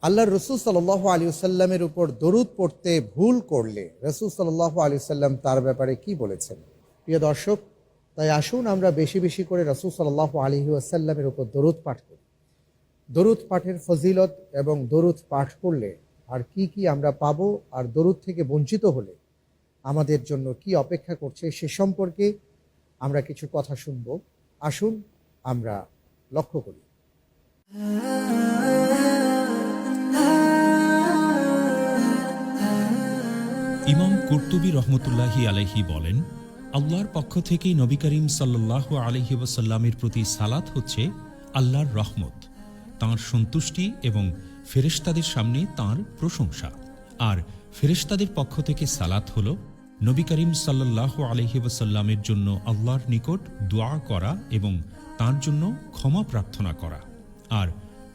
আল্লাহর রসুল সাল্লাল্লাহু আলাইহি ওয়াসাল্লামের উপর দরুদ পড়তে ভুল করলে রসুল সাল্লাল্লাহু আলাইহি ওয়াসাল্লাম তার ব্যাপারে কি বলেছেন? প্রিয় দর্শক, তাই আসুন আমরা বেশি বেশি করে রসুল সাল্লাল্লাহু আলাইহি ওয়াসাল্লামের উপর দরুদ পাঠ করি। দরুদ পাঠের ফজিলত এবং দরুদ পাঠ করলে আর কি কি আমরা পাবো, আর দরুদ থেকে বঞ্চিত হলে আমাদের জন্য কি অপেক্ষা করছে সে সম্পর্কে আমরা কিছু কথা শুনব। আসুন আমরা লক্ষ্য করি। ইমাম কুরতুবী রহমতুল্লাহি আলাইহি বলেন, আল্লাহর পক্ষ থেকেই নবী করিম সাল্লাল্লাহু আলাইহি ওয়াসাল্লামের প্রতি সালাত হচ্ছে আল্লাহর রহমত, তাঁর সন্তুষ্টি এবং ফেরেশতাদের সামনে তাঁর প্রশংসা। আর ফেরেশতাদের পক্ষ থেকে সালাত হল নবী করিম সাল্লাল্লাহু আলাইহি ওয়াসাল্লামের জন্য আল্লাহর নিকট দোয়া করা এবং তাঁর জন্য ক্ষমা প্রার্থনা করা। আর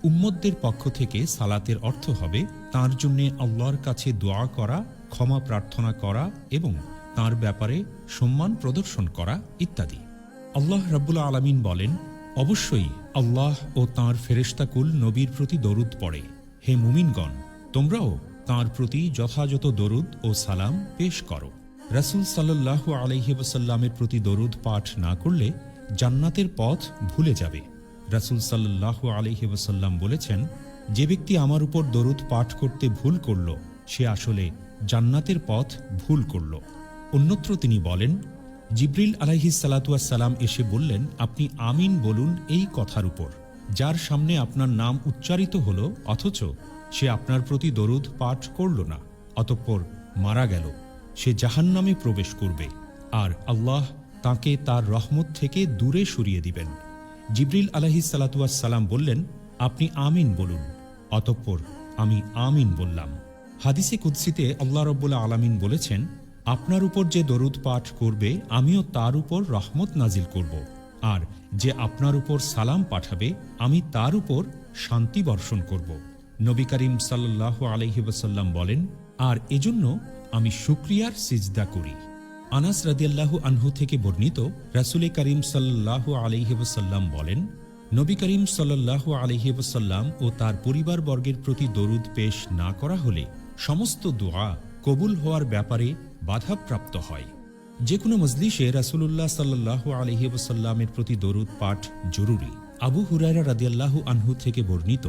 উম্মতদের পক্ষ থেকে সালাতের অর্থ হবে তাঁর জন্যে আল্লাহর কাছে দোয়া করা, ক্ষমা প্রার্থনা করা এবং তাঁর ব্যাপারে সম্মান প্রদর্শন করা ইত্যাদি। আল্লাহ রাব্বুল আলামিন বলেন, অবশ্যই আল্লাহ ও তাঁর ফেরেশতাকুল নবীর প্রতি দরুদ পড়ে। হে মুমিনগণ, তোমরাও তাঁর প্রতি যথাযথ দরুদ ও সালাম পেশ করো। রাসূল সাল্লাল্লাহু আলাইহি ওয়াসাল্লামের প্রতি দরুদ পাঠ না করলে জান্নাতের পথ ভুলে যাবে। রাসূল সাল্লাল্লাহু আলাইহি ওয়াসাল্লাম বলেছেন, যে ব্যক্তি আমার উপর দরুদ পাঠ করতে ভুল করল সে আসলে জান্নাতের পথ ভুল করল। অন্যত্র তিনি বলেন, জিবরিল আলাইহিস সালাতু ওয়াস সালাম এসে বললেন, আপনি আমিন বলুন এই কথার উপর যার সামনে আপনার নাম উচ্চারিত হলো অথচ সে আপনার প্রতি দরুদ পাঠ করল না, অতঃপর মারা গেল, সে জাহান্নামে প্রবেশ করবে আর আল্লাহ তাকে তার রহমত থেকে দূরে সরিয়ে দিবেন। জিবরিল আলাইহিস সালাতু ওয়াস সালাম বললেন, আপনি আমিন বলুন, অতঃপর আমি আমিন বললাম। হাদিসে কুদসিতে আল্লাহ রাব্বুল আলামিন বলেছেন, আপনার উপর যে দরুদ পাঠ করবে আমিও তার উপর রহমত নাজিল করব, আর যে আপনার উপর সালাম পাঠাবে আমি তার উপর শান্তি বর্ষণ করব। নবী করিম সাল্লাল্লাহু আলাইহি ওয়াসাল্লাম বলেন, আর এজন্য আমি শুকরিয়ার সিজদা করি। আনাস রাদিয়াল্লাহু আনহু থেকে বর্ণিত, রাসূল করিম সাল্লাল্লাহু আলাইহি ওয়াসাল্লাম বলেন, নবী করিম সাল্লাল্লাহু আলাইহি ওয়াসাল্লাম ও তার পরিবারবর্গের প্রতি দরুদ পেশ না করা হলে সমস্ত দোয়া কবুল হওয়ার ব্যাপারে বাধাপ্রাপ্ত হয়। যে কোনো মজলিসে রাসূলুল্লাহ সাল্লাল্লাহু আলাইহি ওয়াসাল্লামের প্রতি দরুদ পাঠ জরুরি। আবু হুরায়রা রাদিয়াল্লাহু আনহু থেকে বর্ণিত,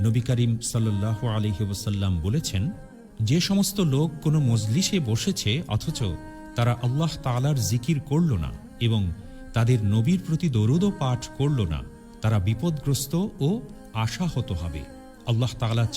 নবী করিম সাল্লাল্লাহু আলাইহি ওয়াসাল্লাম বলেছেন, যে সমস্ত লোক কোনো মজলিসে বসেছে অথচ তারা আল্লাহ তাআলার জিকির করল না এবং তাদের নবীর প্রতি দরুদও পাঠ করল না, তারা বিপদগ্রস্ত ও আশাহত হবে। আল্লাহ তাআলা